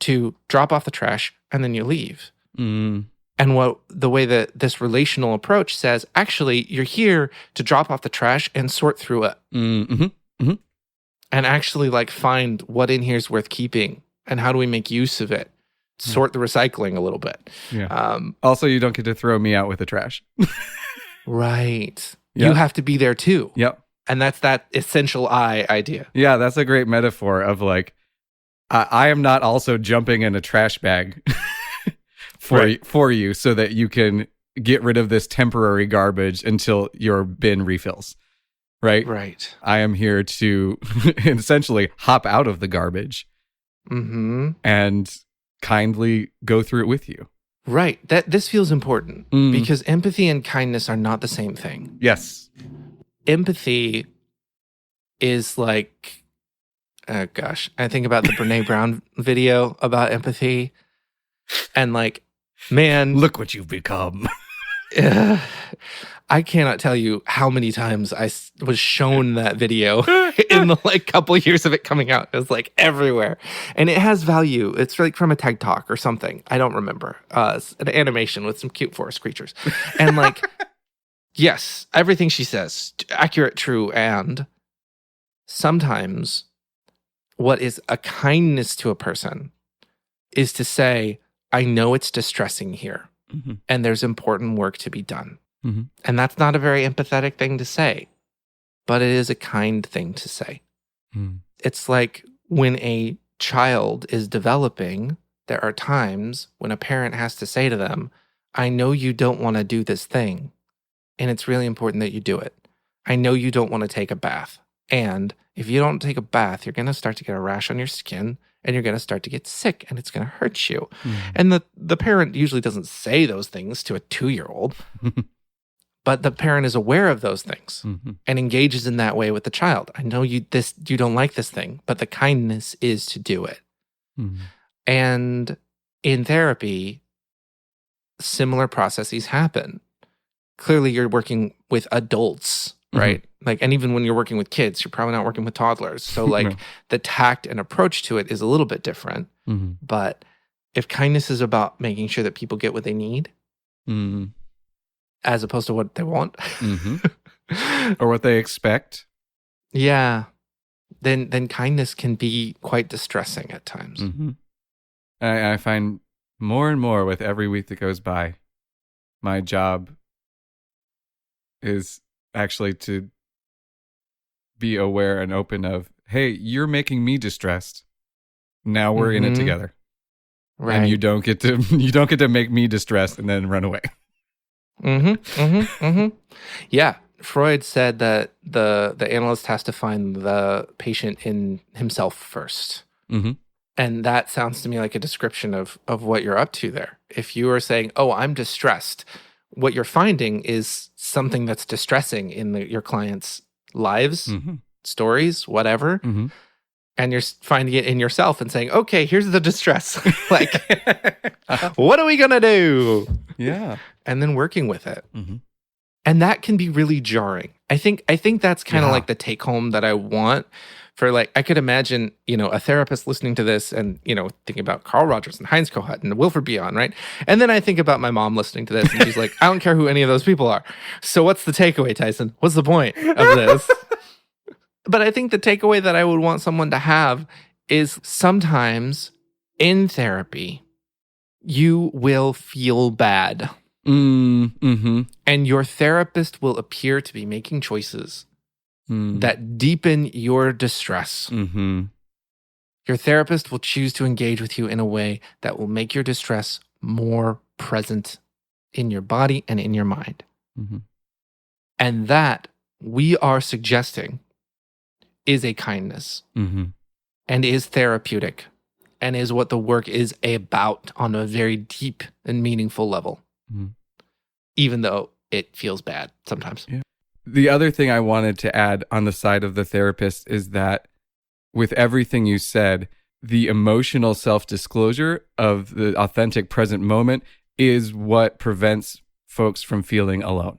Speaker 1: to drop off the trash and then you leave.
Speaker 2: Mm.
Speaker 1: And the way that this relational approach says, actually, you're here to drop off the trash and sort through it.
Speaker 2: Mm-hmm. Mm-hmm.
Speaker 1: And actually like find what in here is worth keeping and how do we make use of it. Sort the recycling a little bit.
Speaker 2: Yeah. Also, you don't get to throw me out with the trash.
Speaker 1: Right.
Speaker 2: Yep.
Speaker 1: You have to be there too.
Speaker 2: Yep.
Speaker 1: And that's that essential I idea.
Speaker 2: Yeah, that's a great metaphor of like, I am not also jumping in a trash bag for you so that you can get rid of this temporary garbage until your bin refills. Right?
Speaker 1: Right.
Speaker 2: I am here to essentially hop out of the garbage
Speaker 1: Mm-hmm.
Speaker 2: and kindly go through it with you.
Speaker 1: Right. This feels important because empathy and kindness are not the same thing.
Speaker 2: Yes.
Speaker 1: Empathy is like, oh gosh, I think about the Brene Brown video about empathy, and like, man,
Speaker 2: Look what you've become.
Speaker 1: I cannot tell you how many times I was shown that video in the like couple years of it coming out. It was like everywhere, and it has value. It's like from a TED Talk or something. I don't remember. It's an animation with some cute forest creatures, and like, yes, everything she says, accurate, true, and sometimes what is a kindness to a person is to say, I know it's distressing here.
Speaker 2: Mm-hmm.
Speaker 1: And there's important work to be done.
Speaker 2: Mm-hmm.
Speaker 1: And that's not a very empathetic thing to say, but it is a kind thing to say.
Speaker 2: Mm.
Speaker 1: It's like when a child is developing, there are times when a parent has to say to them, I know you don't want to do this thing, and it's really important that you do it. I know you don't want to take a bath. And if you don't take a bath, you're going to start to get a rash on your skin, and you're going to start to get sick, and it's going to hurt you.
Speaker 2: Mm.
Speaker 1: And the parent usually doesn't say those things to a 2-year-old, but the parent is aware of those things
Speaker 2: Mm-hmm.
Speaker 1: and engages in that way with the child. I know you don't like this thing, but the kindness is to do it.
Speaker 2: Mm-hmm.
Speaker 1: And in therapy, similar processes happen. Clearly, you're working with adults, right? Like, and even when you're working with kids, you're probably not working with toddlers. So like
Speaker 2: No.
Speaker 1: the tact and approach to it is a little bit different.
Speaker 2: Mm-hmm.
Speaker 1: But if kindness is about making sure that people get what they need
Speaker 2: Mm-hmm.
Speaker 1: as opposed to what they want,
Speaker 2: Mm-hmm. Or what they expect.
Speaker 1: yeah, then kindness can be quite distressing at times.
Speaker 2: Mm-hmm. I find more and more with every week that goes by, my job is actually to be aware and open of, hey, you're making me distressed. Now we're in it together.
Speaker 1: Right.
Speaker 2: And you don't get to make me distressed and then run away.
Speaker 1: Yeah. Freud said that the analyst has to find the patient in himself first.
Speaker 2: Mm-hmm.
Speaker 1: And that sounds to me like a description of what you're up to there. If you are saying, oh, I'm distressed, what you're finding is something that's distressing in your clients' lives, stories, whatever.
Speaker 2: Mm-hmm.
Speaker 1: And you're finding it in yourself and saying, okay, here's the distress. Like, what are we going to do?
Speaker 2: Yeah.
Speaker 1: And then working with it.
Speaker 2: Mm-hmm.
Speaker 1: And that can be really jarring. I think that's kind of like the take home that I want for, like, I could imagine, a therapist listening to this and, thinking about Carl Rogers and Heinz Kohut and Wilfred Bion, right? And then I think about my mom listening to this and she's like, I don't care who any of those people are. So what's the takeaway, Tyson? What's the point of this? But I think the takeaway that I would want someone to have is sometimes in therapy, you will feel bad.
Speaker 2: Mm-hmm.
Speaker 1: And your therapist will appear to be making choices that deepen your distress.
Speaker 2: Mm-hmm.
Speaker 1: Your therapist will choose to engage with you in a way that will make your distress more present in your body and in your mind.
Speaker 2: Mm-hmm.
Speaker 1: And that we are suggesting is a kindness and is therapeutic and is what the work is about on a very deep and meaningful level, even though it feels bad sometimes.
Speaker 2: Yeah. The other thing I wanted to add on the side of the therapist is that with everything you said, the emotional self-disclosure of the authentic present moment is what prevents folks from feeling alone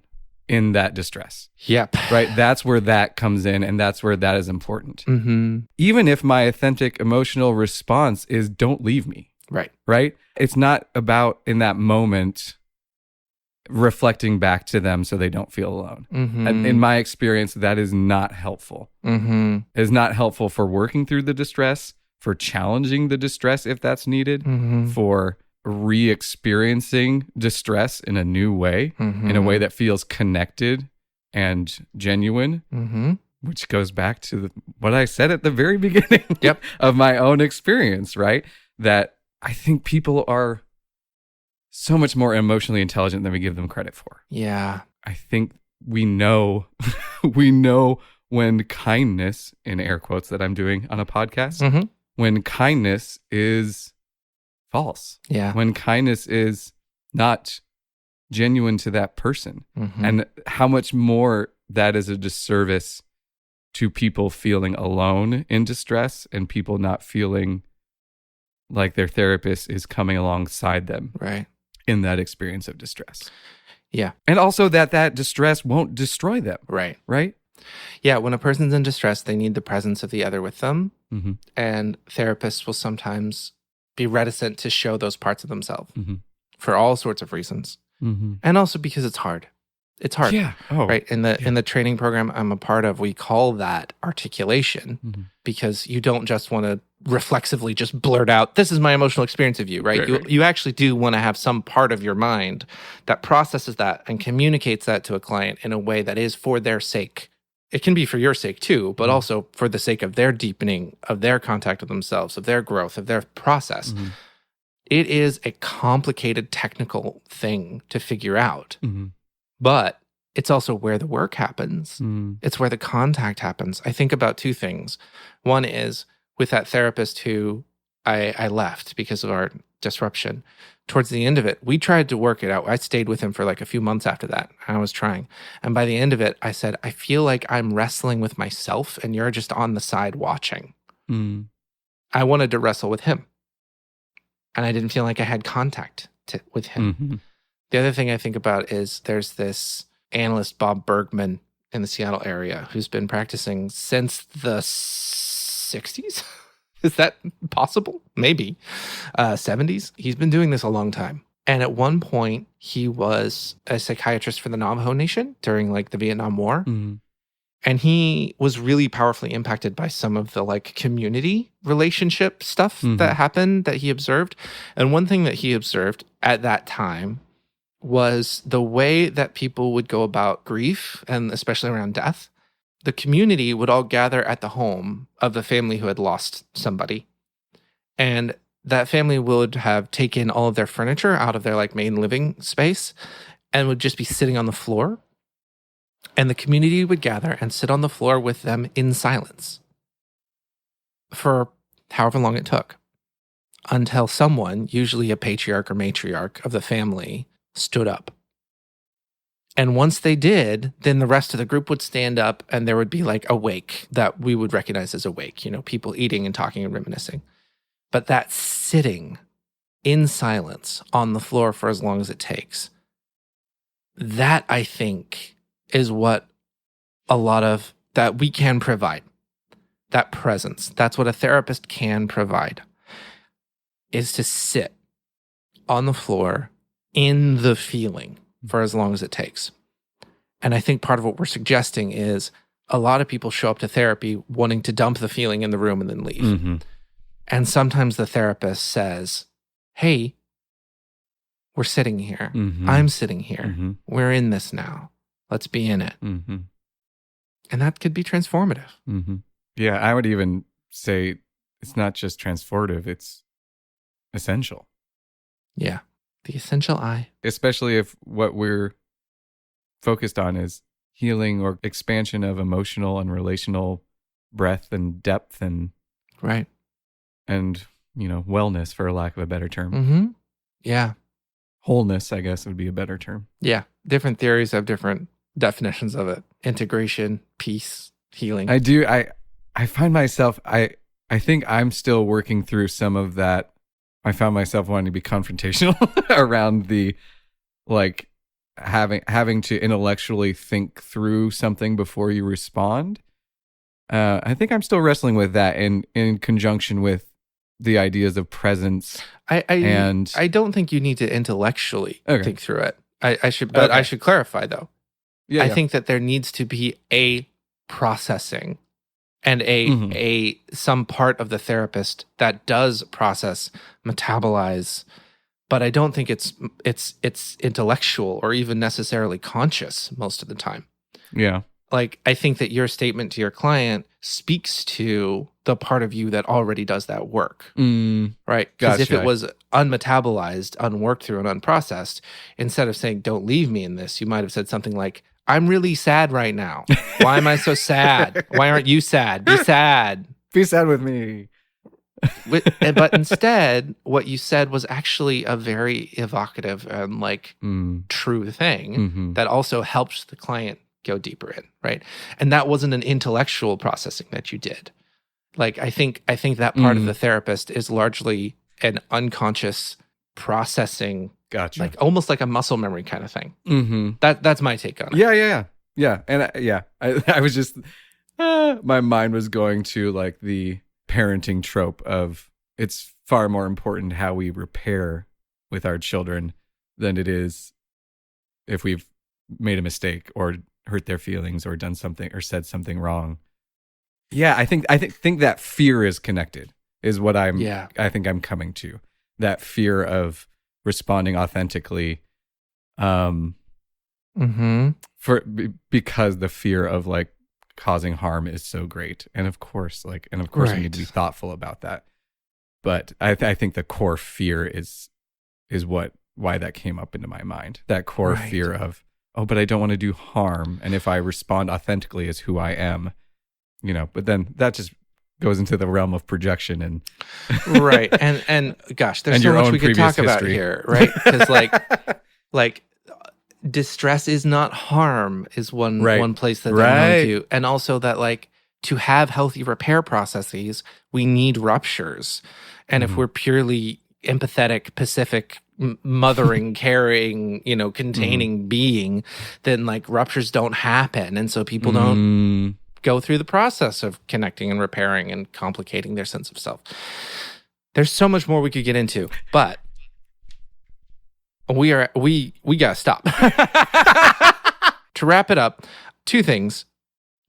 Speaker 2: in that distress.
Speaker 1: Yep.
Speaker 2: Right? That's where that comes in, and that's where that is important.
Speaker 1: Mm-hmm.
Speaker 2: Even if my authentic emotional response is don't leave me.
Speaker 1: Right.
Speaker 2: Right? It's not about in that moment reflecting back to them so they don't feel alone. And in my experience, that is not helpful. It is not helpful for working through the distress, for challenging the distress if that's needed, for re-experiencing distress in a new way, in a way that feels connected and genuine, which goes back to what I said at the very beginning of my own experience, right? That I think people are so much more emotionally intelligent than we give them credit for.
Speaker 1: Yeah.
Speaker 2: I think we know when kindness, in air quotes that I'm doing on a podcast, when kindness is false.
Speaker 1: Yeah.
Speaker 2: When kindness is not genuine to that person. And how much more that is a disservice to people feeling alone in distress and people not feeling like their therapist is coming alongside them.
Speaker 1: Right.
Speaker 2: In that experience of distress.
Speaker 1: Yeah.
Speaker 2: And also that distress won't destroy them.
Speaker 1: Right.
Speaker 2: Right?
Speaker 1: Yeah. When a person's in distress, they need the presence of the other with them. And therapists will sometimes be reticent to show those parts of themselves for all sorts of reasons. And also because it's hard. It's hard.
Speaker 2: Yeah. Oh,
Speaker 1: right. In the training program I'm a part of, we call that articulation because you don't just want to reflexively just blurt out, this is my emotional experience of you, right? You actually do want to have some part of your mind that processes that and communicates that to a client in a way that is for their sake. It can be for your sake too, but also for the sake of their deepening, of their contact with themselves, of their growth, of their process. It is a complicated technical thing to figure out. But it's also where the work happens. It's where the contact happens. I think about two things. One is with that therapist who I left because of our disruption. Towards the end of it, we tried to work it out. I stayed with him for like a few months after that. I was trying. And by the end of it, I said, I feel like I'm wrestling with myself and you're just on the side watching. I wanted to wrestle with him. And I didn't feel like I had contact with him. The other thing I think about is there's this analyst, Bob Bergman, in the Seattle area who's been practicing since the 60s. Is that possible? Maybe. 70s. He's been doing this a long time. And at one point, he was a psychiatrist for the Navajo Nation during like the Vietnam War. And he was really powerfully impacted by some of the like community relationship stuff that happened that he observed. And one thing that he observed at that time was the way that people would go about grief, and especially around death. The community would all gather at the home of the family who had lost somebody. And that family would have taken all of their furniture out of their like main living space and would just be sitting on the floor. And the community would gather and sit on the floor with them in silence for however long it took, until someone, usually a patriarch or matriarch of the family, stood up. And once they did, then the rest of the group would stand up, and there would be like a wake that we would recognize as a wake, people eating and talking and reminiscing. But that sitting in silence on the floor for as long as it takes, that I think is what a lot of that we can provide. That presence, that's what a therapist can provide, is to sit on the floor in the feeling for as long as it takes. And I think part of what we're suggesting is a lot of people show up to therapy wanting to dump the feeling in the room and then leave. And sometimes the therapist says, hey, we're sitting here. I'm sitting here. We're in this now. Let's be in it. And that could be transformative.
Speaker 2: Yeah, I would even say it's not just transformative, it's essential.
Speaker 1: Yeah, the essential I.
Speaker 2: Especially if what we're focused on is healing or expansion of emotional and relational breadth and depth and
Speaker 1: right.
Speaker 2: And, wellness, for lack of a better term.
Speaker 1: Yeah.
Speaker 2: Wholeness, I guess, would be a better term.
Speaker 1: Yeah. Different theories have different definitions of it. Integration, peace, healing.
Speaker 2: I do. I find myself, I think I'm still working through some of that. I found myself wanting to be confrontational around the, like, having to intellectually think through something before you respond. I think I'm still wrestling with that in conjunction with the ideas of presence.
Speaker 1: I don't think you need to intellectually think through it. I should clarify though. I think that there needs to be a processing and a some part of the therapist that does process, metabolize, but I don't think it's intellectual or even necessarily conscious most of the time.
Speaker 2: Yeah.
Speaker 1: Like, I think that your statement to your client speaks to the part of you that already does that work, right? Because if it was unmetabolized, unworked through, and unprocessed, instead of saying, don't leave me in this, you might have said something like, I'm really sad right now. Why am I so sad? Why aren't you sad? Be sad.
Speaker 2: Be sad with me.
Speaker 1: But instead, what you said was actually a very evocative and true thing that also helps the client go deeper in, right? And that wasn't an intellectual processing that you did. Like, I think that part of the therapist is largely an unconscious processing,
Speaker 2: gotcha,
Speaker 1: like almost like a muscle memory kind of thing. That's my take on it.
Speaker 2: Yeah. And I was just, my mind was going to like the parenting trope of it's far more important how we repair with our children than it is if we've made a mistake or hurt their feelings or done something or said something wrong. Yeah, I think that fear is connected is what I think I'm coming to. That fear of responding authentically because the fear of like causing harm is so great. And of course we need to be thoughtful about that. But I think the core fear is why that came up into my mind. That core fear of, but I don't want to do harm. And if I respond authentically as who I am, but then that just goes into the realm of projection and
Speaker 1: right. And gosh, there's so much we could talk about here, right? Because like distress is not harm is one place that they're known to. And also that like to have healthy repair processes, we need ruptures. And if we're purely empathetic, pacific, mothering, caring, containing being, then like ruptures don't happen. And so people don't go through the process of connecting and repairing and complicating their sense of self. There's so much more we could get into, but we gotta stop. To wrap it up, two things.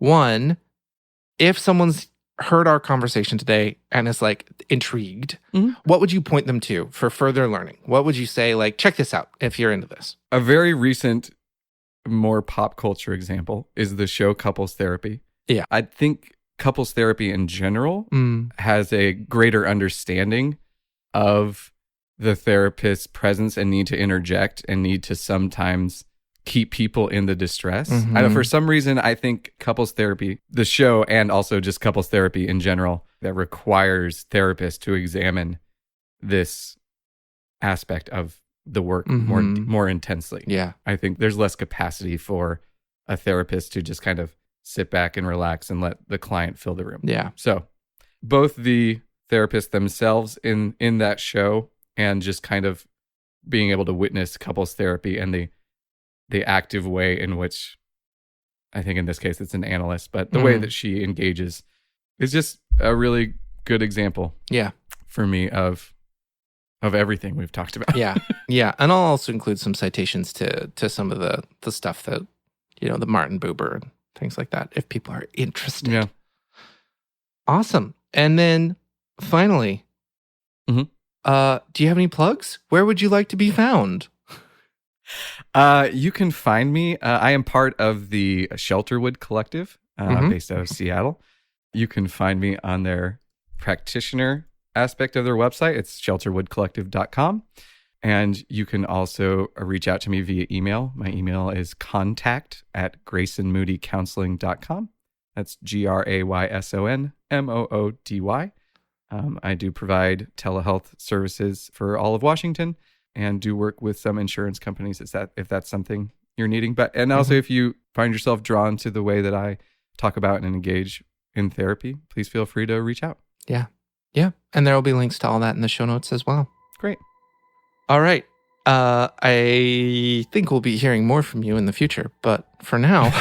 Speaker 1: One, if someone's heard our conversation today and is like intrigued, what would you point them to for further learning? What would you say, like, check this out if you're into this?
Speaker 2: A very recent, more pop culture example is the show Couples Therapy.
Speaker 1: Yeah.
Speaker 2: I think couples therapy in general has a greater understanding of the therapist's presence and need to interject and need to sometimes keep people in the distress. I know for some reason, I think couples therapy, the show, and also just couples therapy in general, that requires therapists to examine this aspect of the work more intensely.
Speaker 1: Yeah.
Speaker 2: I think there's less capacity for a therapist to just kind of sit back and relax and let the client fill the room.
Speaker 1: Yeah.
Speaker 2: So both the therapists themselves in that show and just kind of being able to witness couples therapy and the active way in which, I think in this case it's an analyst, but the way that she engages is just a really good example.
Speaker 1: Yeah.
Speaker 2: For me of everything we've talked about.
Speaker 1: Yeah. Yeah. And I'll also include some citations to some of the stuff that, the Martin Buber and things like that, if people are interested.
Speaker 2: Yeah.
Speaker 1: Awesome. And then finally, do you have any plugs? Where would you like to be found?
Speaker 2: You can find me. I am part of the Shelterwood Collective, based out of Seattle. You can find me on their practitioner aspect of their website. It's shelterwoodcollective.com. And you can also reach out to me via email. My email is contact@graysonmoodycounseling.com. That's GRAYSONMOODY. I do provide telehealth services for all of Washington and do work with some insurance companies if that's something you're needing. And also if you find yourself drawn to the way that I talk about and engage in therapy, please feel free to reach out.
Speaker 1: Yeah. Yeah. And there will be links to all that in the show notes as well.
Speaker 2: Great.
Speaker 1: All right. I think we'll be hearing more from you in the future, but for now,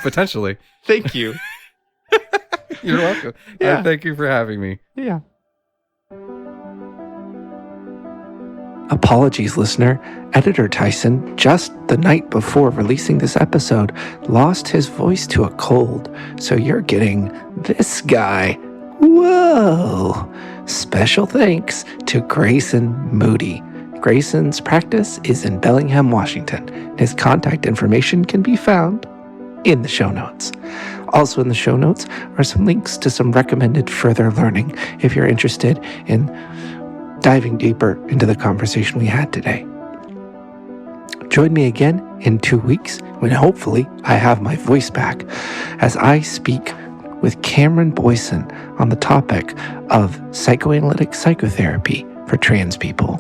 Speaker 2: potentially.
Speaker 1: Thank you.
Speaker 2: You're welcome.
Speaker 1: Yeah.
Speaker 2: Thank you for having me.
Speaker 1: Yeah. Apologies, listener. Editor Tyson, just the night before releasing this episode, lost his voice to a cold, so you're getting this guy. Whoa! Special thanks to Grayson Moody. Grayson's practice is in Bellingham, Washington. His contact information can be found in the show notes. Also in the show notes are some links to some recommended further learning if you're interested in diving deeper into the conversation we had today. Join me again in 2 weeks when hopefully I have my voice back as I speak with Cameron Boyson on the topic of psychoanalytic psychotherapy for trans people.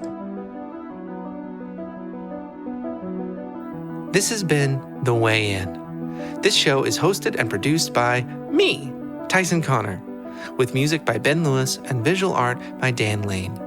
Speaker 1: This has been The Way In. This show is hosted and produced by me, Tyson Connor, with music by Ben Lewis and visual art by Dan Lane.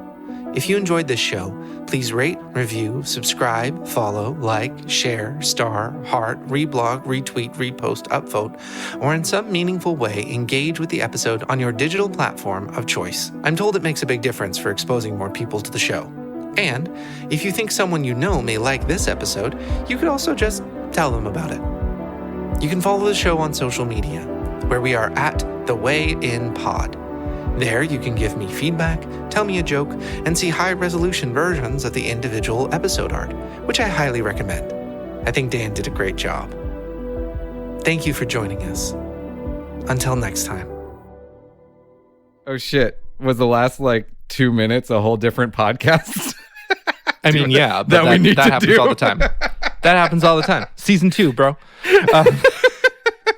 Speaker 1: If you enjoyed this show, please rate, review, subscribe, follow, like, share, star, heart, reblog, retweet, repost, upvote, or in some meaningful way engage with the episode on your digital platform of choice. I'm told it makes a big difference for exposing more people to the show. And if you think someone you know may like this episode, you could also just tell them about it. You can follow the show on social media, where we are at The Way In Pod. There you can give me feedback, tell me a joke, and see high-resolution versions of the individual episode art, which I highly recommend. I think Dan did a great job. Thank you for joining us. Until next time.
Speaker 2: Oh shit. Was the last 2 minutes a whole different podcast?
Speaker 1: I mean, yeah, but that happens all the time. That happens all the time. Season 2, bro.